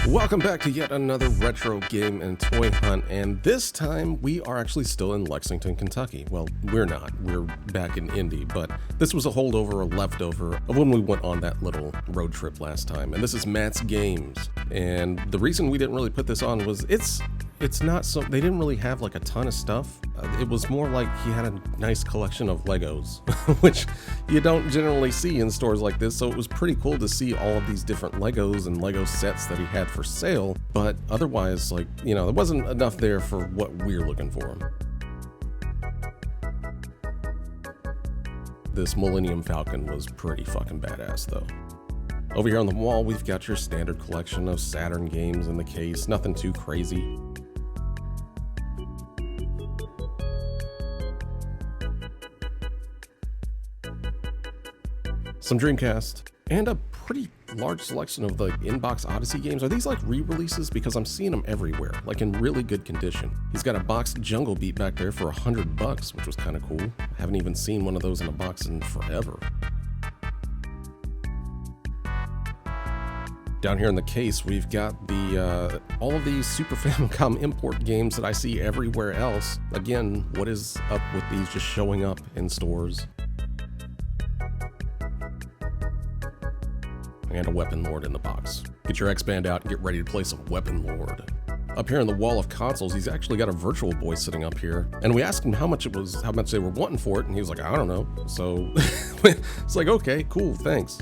Welcome back to yet another retro game and toy hunt, and this time we are actually still in Lexington, Kentucky. Well, we're not. We're back in Indy, but this was a holdover or leftover of when we went on that little road trip last time. And this is Matt's Games. And the reason we didn't really put this on was it's not so, they didn't really have like a ton of stuff. It was more like he had a nice collection of Legos, which you don't generally see in stores like this. So it was pretty cool to see all of these different Legos and Lego sets that he had for sale. But otherwise, like, you know, there wasn't enough there for what we're looking for. This Millennium Falcon was pretty fucking badass though. Over here on the wall, we've got your standard collection of Saturn Games in the case, nothing too crazy. Some Dreamcast, and a pretty large selection of the Inbox Odyssey games. Are these like re-releases? Because I'm seeing them everywhere, like in really good condition. He's got a boxed Jungle Beat back there for $100, which was kind of cool. I haven't even seen one of those in a box in forever. Down here in the case, we've got the all of these Super Famicom import games that I see everywhere else. Again, what is up with these just showing up in stores? And a Weapon Lord in the box. Get your X-Band out and get ready to play some Weapon Lord. Up here on the wall of consoles, he's actually got a Virtual Boy sitting up here. And we asked him how much they were wanting for it, and he was like, I don't know. So it's like, okay, cool, thanks.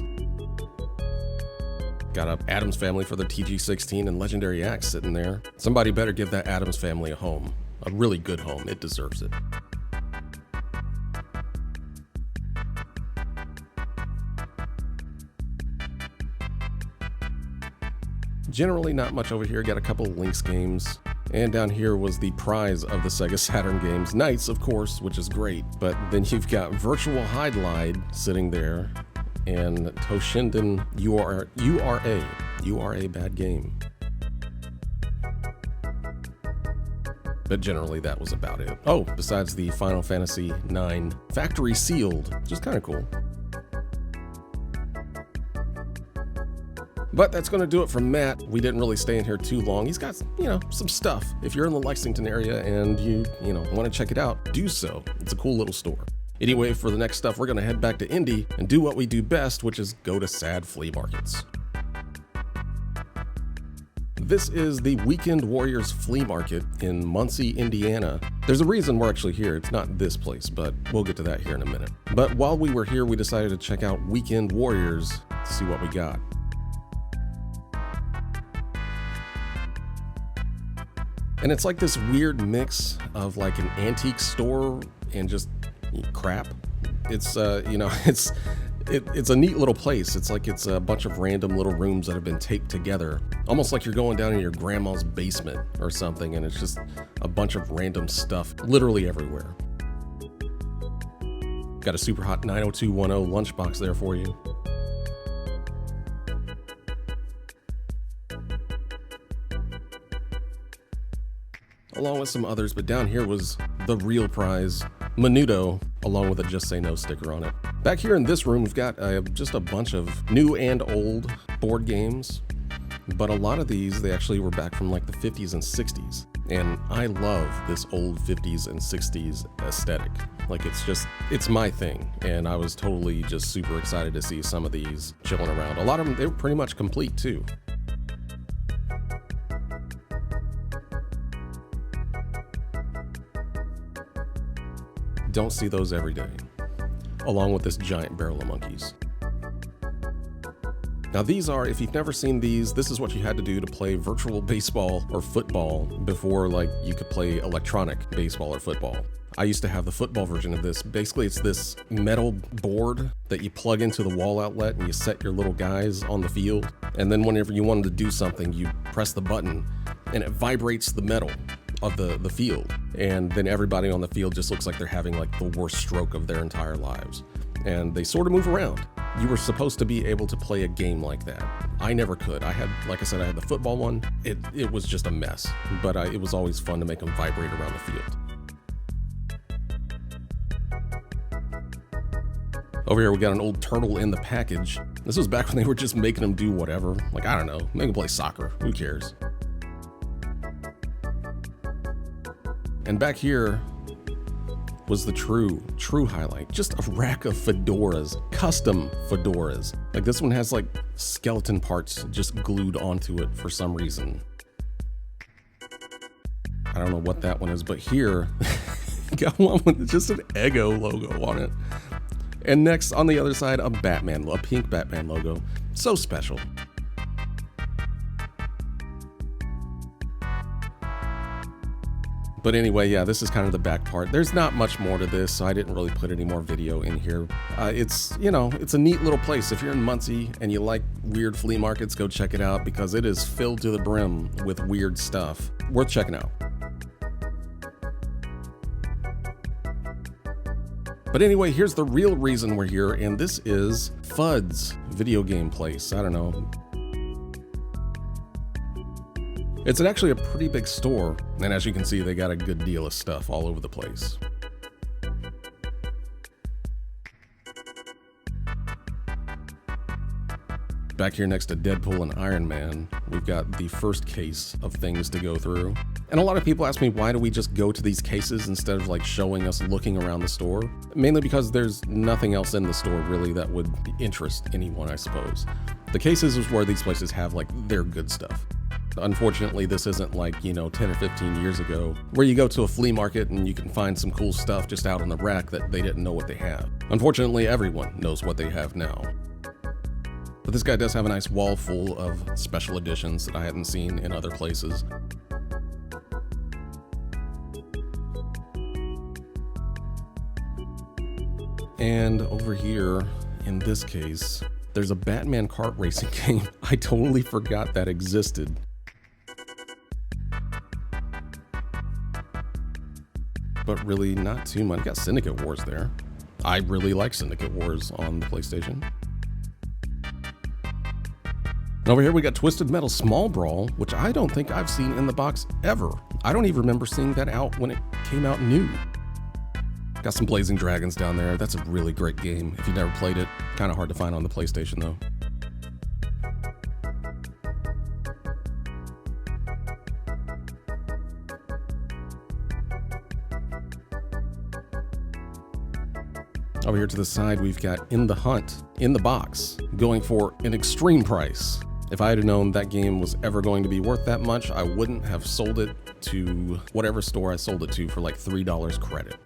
Got a Addams Family for the TG16 and Legendary Axe sitting there. Somebody better give that Addams Family a home. A really good home, it deserves it. Generally not much over here, got a couple Lynx games. And down here was the prize of the Sega Saturn Games. Knights, of course, which is great. But then you've got Virtual Hide sitting there. And Toshinden URA bad game. But generally that was about it. Oh, besides the Final Fantasy IX Factory Sealed, which is kind of cool. But that's going to do it from Matt. We didn't really stay in here too long. He's got, you know, some stuff. If you're in the Lexington area and you want to check it out, do so. It's a cool little store. Anyway, for the next stuff, we're going to head back to Indy and do what we do best, which is go to sad flea markets. This is the Weekend Warriors Flea Market in Muncie, Indiana. There's a reason we're actually here. It's not this place, but we'll get to that here in a minute. But while we were here, we decided to check out Weekend Warriors to see what we got. And it's like this weird mix of like an antique store and just crap. It's it's a neat little place. It's like it's a bunch of random little rooms that have been taped together, almost like you're going down in your grandma's basement or something, and it's just a bunch of random stuff literally everywhere. Got a super hot 90210 lunchbox there for you. Along with some others, but down here was the real prize, Menudo, along with a Just Say No sticker on it. Back here in this room, we've got just a bunch of new and old board games, but a lot of these, they actually were back from like the 50s and 60s. And I love this old 50s and 60s aesthetic. Like it's my thing. And I was totally just super excited to see some of these chilling around. A lot of them, they were pretty much complete too. Don't see those every day, along with this giant barrel of monkeys. Now these are, if you've never seen these, this is what you had to do to play virtual baseball or football before like you could play electronic baseball or football. I used to have the football version of this. Basically it's this metal board that you plug into the wall outlet and you set your little guys on the field. And then whenever you wanted to do something, you press the button and it vibrates the metal of the field, and then everybody on the field just looks like they're having like the worst stroke of their entire lives, and they sort of move around. You were supposed to be able to play a game like that. I never could. I had, like I said, I had the football one. It was just a mess, but it was always fun to make them vibrate around the field. Over here we got an old turtle in the package. This was back when they were just making them do whatever. Like, I don't know, make them play soccer, who cares? And back here was the true highlight. Just a rack of fedoras, custom fedoras. Like this one has like skeleton parts just glued onto it for some reason. I don't know what that one is, but here, got one with just an Eggo logo on it. And next on the other side, a pink Batman logo. So special. But anyway, yeah, this is kind of the back part. There's not much more to this, so I didn't really put any more video in here. It's, you know, it's a neat little place. If you're in Muncie and you like weird flea markets, go check it out because it is filled to the brim with weird stuff. Worth checking out. But anyway, here's the real reason we're here, and this is Fud's video game place. I don't know. It's actually a pretty big store, and as you can see, they got a good deal of stuff all over the place. Back here next to Deadpool and Iron Man, we've got the first case of things to go through. And a lot of people ask me, why do we just go to these cases instead of like showing us looking around the store? Mainly because there's nothing else in the store really that would interest anyone, I suppose. The cases is where these places have like their good stuff. Unfortunately, this isn't like, you know, 10 or 15 years ago, where you go to a flea market and you can find some cool stuff just out on the rack that they didn't know what they have. Unfortunately, everyone knows what they have now. But this guy does have a nice wall full of special editions that I hadn't seen in other places. And over here, in this case, there's a Batman kart racing game. I totally forgot that existed. But really not too much. Got Syndicate Wars there. I really like Syndicate Wars on the PlayStation. And over here we got Twisted Metal Small Brawl, which I don't think I've seen in the box ever. I don't even remember seeing that out when it came out new. Got some Blazing Dragons down there. That's a really great game. If you've never played it, kind of hard to find on the PlayStation though. Over here to the side, we've got In the Hunt, in the box, going for an extreme price. If I had known that game was ever going to be worth that much, I wouldn't have sold it to whatever store I sold it to for like $3 credit.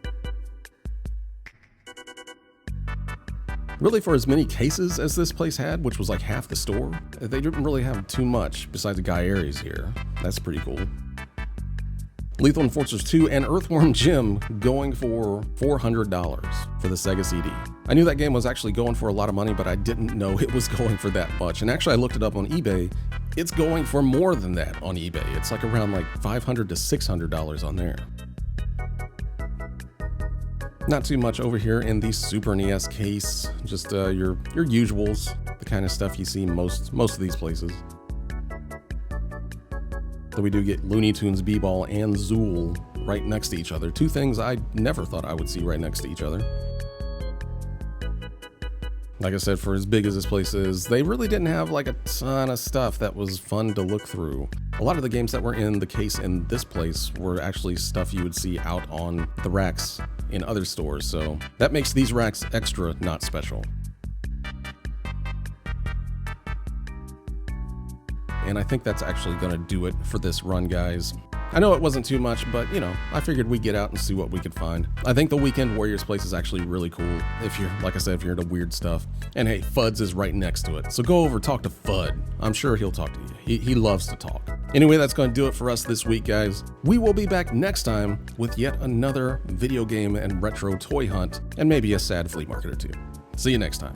Really, for as many cases as this place had, which was like half the store, they didn't really have too much besides Guy Aries here. That's pretty cool. Lethal Enforcers 2 and Earthworm Jim going for $400 for the Sega CD. I knew that game was actually going for a lot of money, but I didn't know it was going for that much. And actually I looked it up on eBay. It's going for more than that on eBay. It's like around like $500 to $600 on there. Not too much over here in the Super NES case. Just your usuals, the kind of stuff you see most of these places. Though we do get Looney Tunes B-Ball and Zool right next to each other. Two things I never thought I would see right next to each other. Like I said, for as big as this place is, they really didn't have like a ton of stuff that was fun to look through. A lot of the games that were in the case in this place were actually stuff you would see out on the racks in other stores, so that makes these racks extra not special. And I think that's actually gonna do it for this run, guys. I know it wasn't too much, but you know, I figured we'd get out and see what we could find. I think the Weekend Warriors place is actually really cool if you're, like I said, if you're into weird stuff. And hey, Fuds is right next to it. So go over, talk to Fud. I'm sure he'll talk to you. He loves to talk. Anyway, that's gonna do it for us this week, guys. We will be back next time with yet another video game and retro toy hunt, and maybe a sad flea market or two. See you next time.